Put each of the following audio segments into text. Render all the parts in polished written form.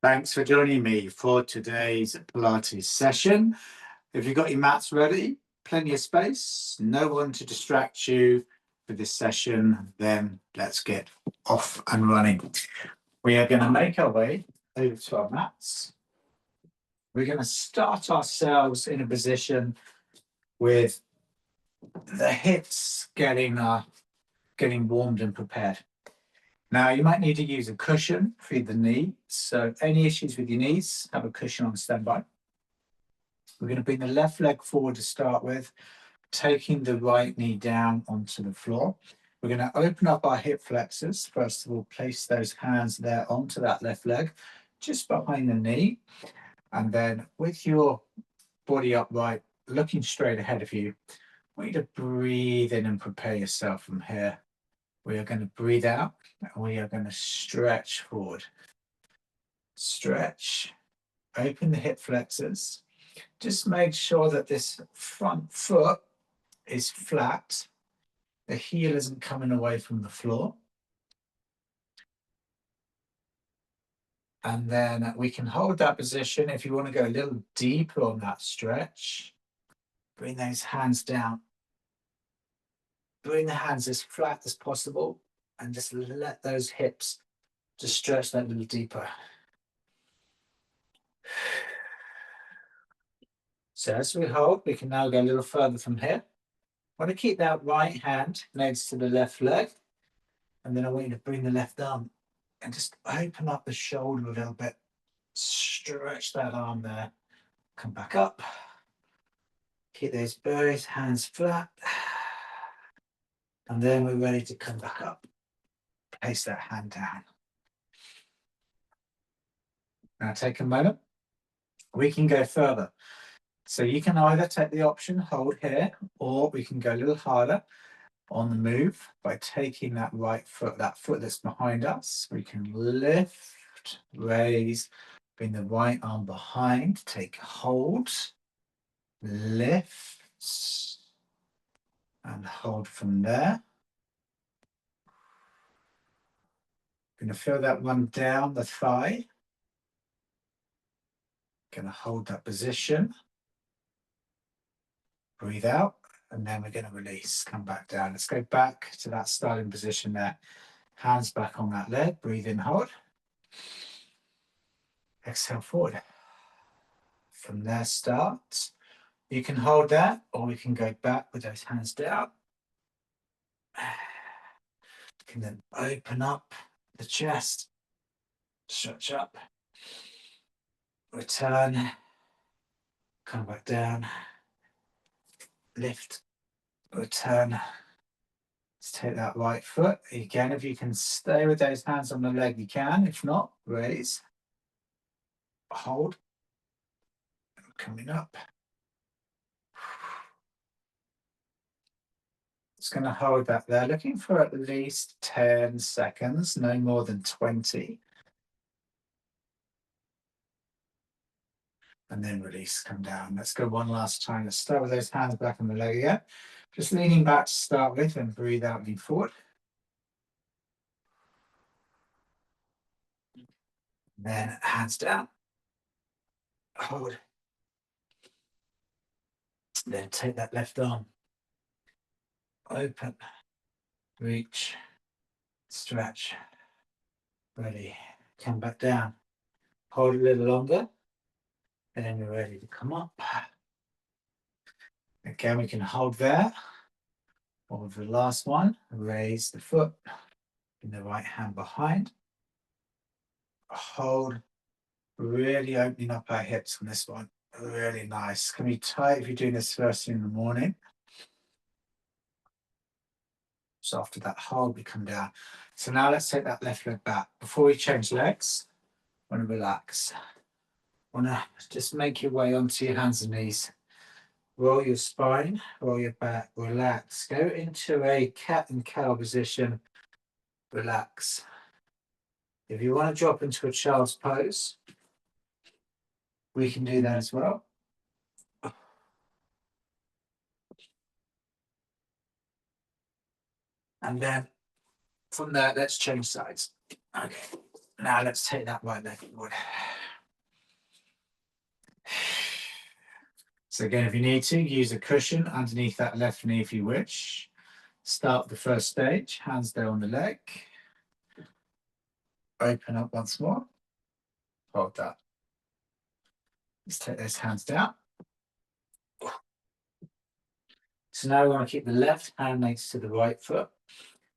Thanks for joining me for today's Pilates session. If you've got your mats ready, plenty of space, no one to distract you for this session, then let's get off and running. We are going to make our way over to our mats. We're going to start ourselves in a position with the hips getting warmed and prepared. Now, you might need to use a cushion for the knee. So any issues with your knees, have a cushion on standby. We're going to bring the left leg forward to start with, taking the right knee down onto the floor. We're going to open up our hip flexors. First of all, place those hands there onto that left leg, just behind the knee. And then with your body upright, looking straight ahead of you, I want you to breathe in and prepare yourself from here. We are going to breathe out and we are going to stretch forward. Stretch, open the hip flexors. Just make sure that this front foot is flat. The heel isn't coming away from the floor. And then we can hold that position. If you want to go a little deeper on that stretch, bring those hands down. Bring the hands as flat as possible and just let those hips just stretch that a little deeper. So as we hold, we can now go a little further from here. I want to keep that right hand next to the left leg. And then I want you to bring the left arm and just open up the shoulder a little bit. Stretch that arm there. Come back up. Keep those both hands flat. And then we're ready to come back up. Place that hand down. Now take a moment. We can go further. So you can either take the option, hold here, or we can go a little harder on the move by taking that right foot, that foot that's behind us. We can lift, raise, bring the right arm behind, take hold, lift, and hold from there. Going to feel that one down the thigh. Going to hold that position. Breathe out, and then we're going to release, come back down. Let's go back to that starting position there. Hands back on that leg, breathe in, hold. Exhale forward. From there, start. You can hold that, or we can go back with those hands down. You can then open up the chest, stretch up, return, come back down, lift, return. Let's take that right foot. Again, if you can stay with those hands on the leg, you can. If not, raise, hold, coming up. Just going to hold that there, looking for at least 10 seconds, no more than 20. And then release, come down. Let's go one last time. Let's start with those hands back on the leg again. Just leaning back to start with and breathe out, lean forward. Then hands down. Hold. Then take that left arm. Open. Reach. Stretch. Ready. Come back down. Hold a little longer. And then we're ready to come up. Again, we can hold there. Or the last one, raise the foot. In the right hand behind. Hold. Really opening up our hips on this one. Really nice. Can be tight if you're doing this first thing in the morning. So after that hold, we come down. So now let's take that left leg back. Before we change legs, I want to relax. I want to just make your way onto your hands and knees. Roll your spine, roll your back, relax. Go into a cat and cow position. Relax. If you want to drop into a child's pose, we can do that as well. And then from there, let's change sides. Okay. Now let's take that right leg forward. So again, if you need to, use a cushion underneath that left knee if you wish. Start the first stage, hands down on the leg. Open up once more. Hold that. Let's take those hands down. So now we want to keep the left hand next to the right foot.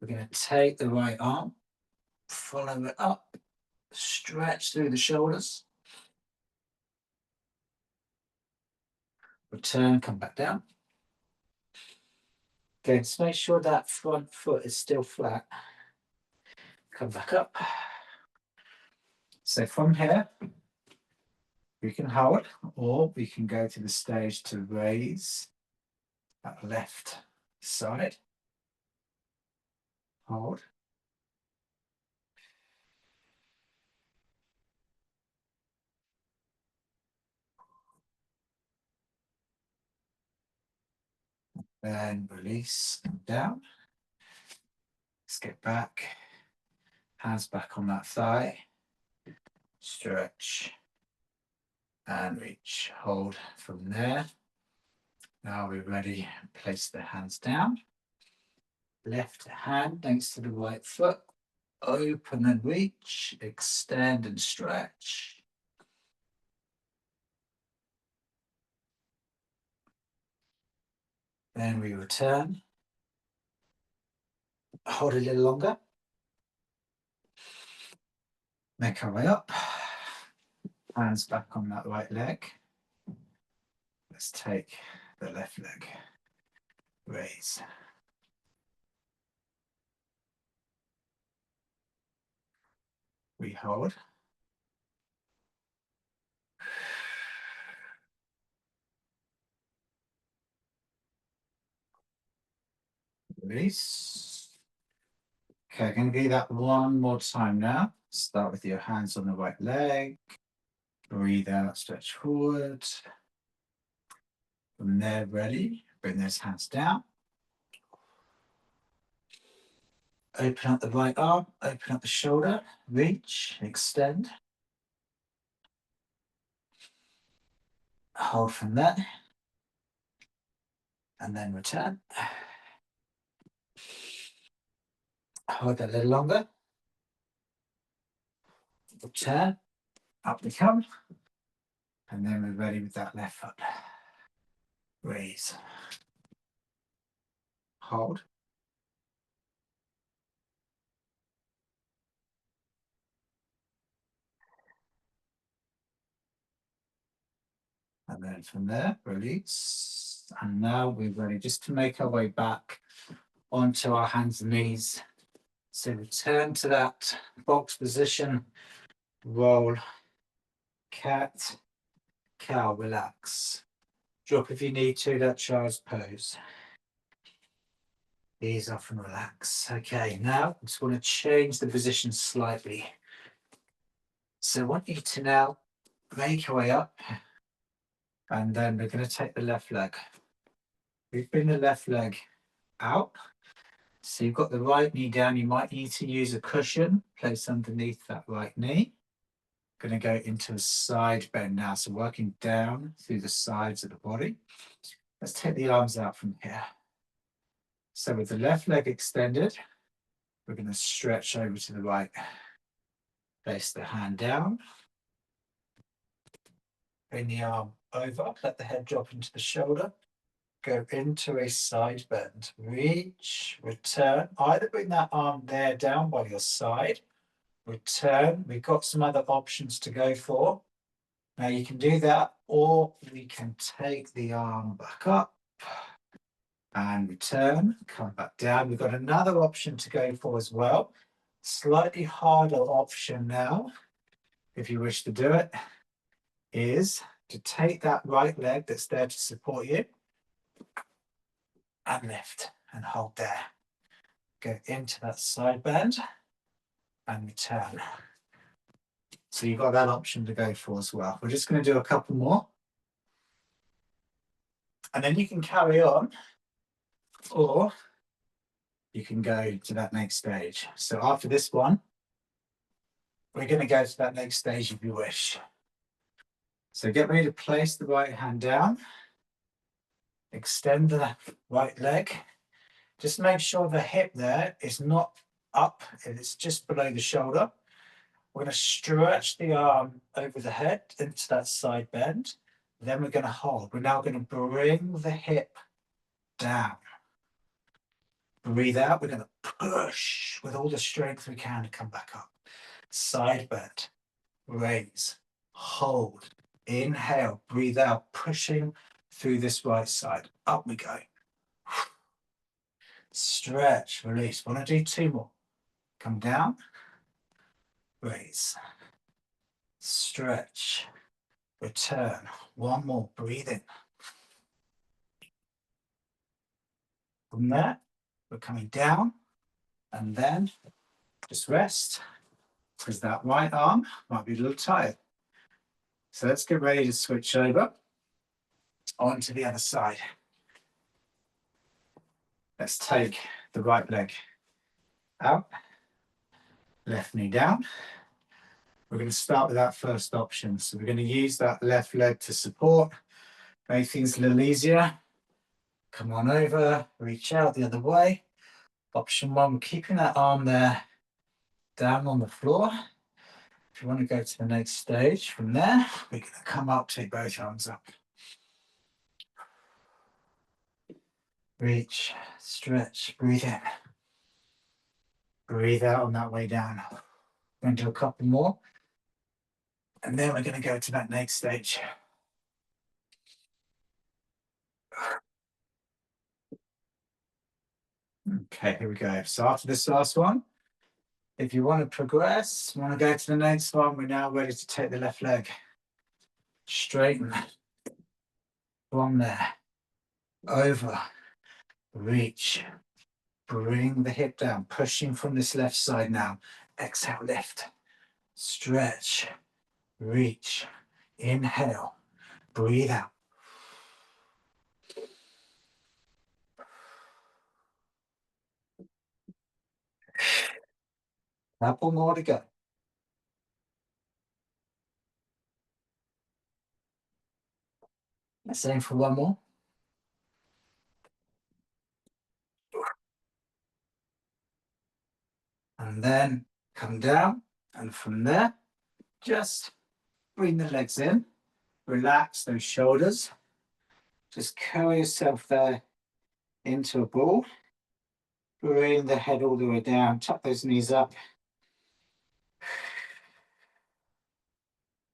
We're going to take the right arm, follow it up, stretch through the shoulders. Return, come back down. Okay, just make sure that front foot is still flat. Come back up. So from here, we can hold, or we can go to the stage to raise that left side. Hold. Then release and down. Let's get back. Hands back on that thigh. Stretch and reach. Hold from there. Now we're ready. Place the hands down. Left hand next to the right foot. Open and reach. Extend and stretch. Then we return. Hold a little longer. Make our way up. Hands back on that right leg. Let's take the left leg. Raise. We hold. Release. Okay, I'm going to do that one more time now. Start with your hands on the right leg. Breathe out, stretch forward. From there, ready. Bring those hands down. Open up the right arm, open up the shoulder, reach, extend. Hold from there. And then return. Hold a little longer. Return. Up we come. And then we're ready with that left foot. Raise. Hold. And then from there, release. And now we're ready just to make our way back onto our hands and knees. So return to that box position. Roll. Cat. Cow. Relax. Drop if you need to, that child's pose. Ease off and relax. Okay, now I just want to change the position slightly. So I want you to now make your way up. And then we're going to take the left leg. We bring the left leg out. So you've got the right knee down. You might need to use a cushion, place underneath that right knee. Going to go into a side bend now. So working down through the sides of the body. Let's take the arms out from here. So with the left leg extended, we're going to stretch over to the right. Place the hand down. Bring the arm over. Let the head drop into the shoulder. Go into a side bend. Reach, return. Either bring that arm there down by your side. Return. We've got some other options to go for. Now you can do that, or we can take the arm back up and return. Come back down. We've got another option to go for as well. Slightly harder option now, if you wish to do it, is to take that right leg that's there to support you and lift and hold there. Go into that side bend and return. So you've got that option to go for as well. We're just going to do a couple more. And then you can carry on, or you can go to that next stage. So after this one, we're going to go to that next stage if you wish. So get ready to place the right hand down. Extend the right leg. Just make sure the hip there is not up, it's just below the shoulder. We're going to stretch the arm over the head into that side bend. Then we're going to hold. We're now going to bring the hip down. Breathe out. We're going to push with all the strength we can to come back up. Side bend. Raise. Hold. Inhale. Breathe out. Pushing through this right side. Up we go. Stretch. Release. Want to do 2 more. Come down. Raise. Stretch. Return. 1 more. Breathe in. From there, we're coming down and then just rest because that right arm might be a little tired. So let's get ready to switch over onto the other side. Let's take the right leg out, left knee down. We're going to start with that first option. So we're going to use that left leg to support, make things a little easier. Come on over, reach out the other way. Option 1, keeping that arm there down on the floor. If you want to go to the next stage, from there, we're going to come up, take both arms up. Reach, stretch, breathe in. Breathe out on that way down. We're going to do a couple more. And then we're going to go to that next stage. Okay, here we go. So after this last one, if you want to progress, want to go to the next one, we're now ready to take the left leg. Straighten from there. Over. Reach. Bring the hip down, pushing from this left side now. Exhale, lift. Stretch. Reach. Inhale. Breathe out. Couple more to go. Let's aim for 1 more. And then come down. And from there, just bring the legs in. Relax those shoulders. Just curl yourself there into a ball. Bring the head all the way down. Tuck those knees up.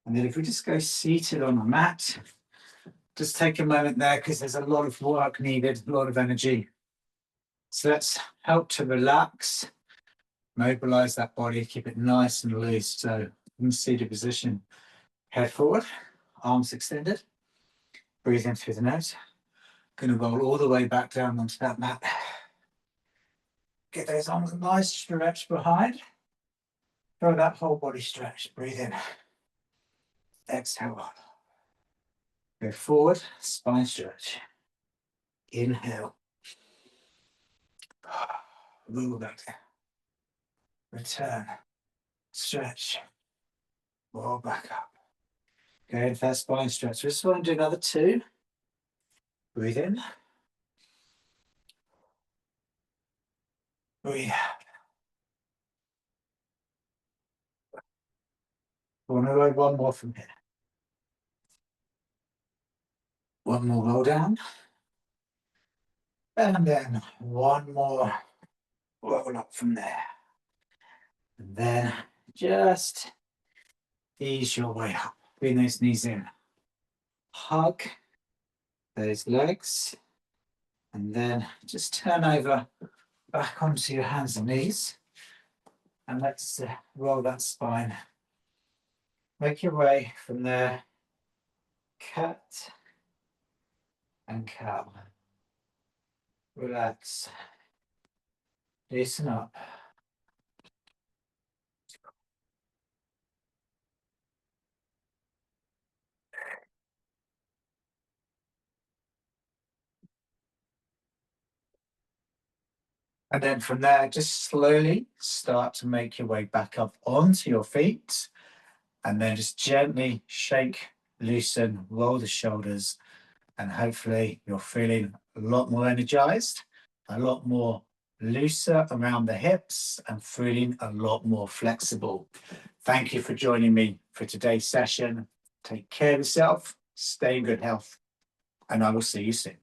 And then if we just go seated on a mat, just take a moment there because there's a lot of work needed, a lot of energy. So let's help to relax, mobilize that body, keep it nice and loose. So in seated position, head forward, arms extended. Breathe in through the nose. Going to roll all the way back down onto that mat. Get those arms a nice stretch behind. Feel that whole body stretch. Breathe in. Exhale on. Go forward, spine stretch. Inhale. Roll back down. Return. Stretch. Roll back up. Go into that spine stretch. We just want to do another 2. Breathe in. Breathe out. Want to go 1 more from here. 1 more roll down. And then 1 more roll up from there. And then just ease your way up. Bring those knees in. Hug those legs. And then just turn over back onto your hands and knees. And let's roll that spine. Make your way from there. Cat and cow. Relax. Loosen up. And then from there, just slowly start to make your way back up onto your feet. And then just gently shake, loosen, roll the shoulders. And hopefully you're feeling a lot more energized, a lot more looser around the hips, and feeling a lot more flexible. Thank you for joining me for today's session. Take care of yourself, stay in good health, and I will see you soon.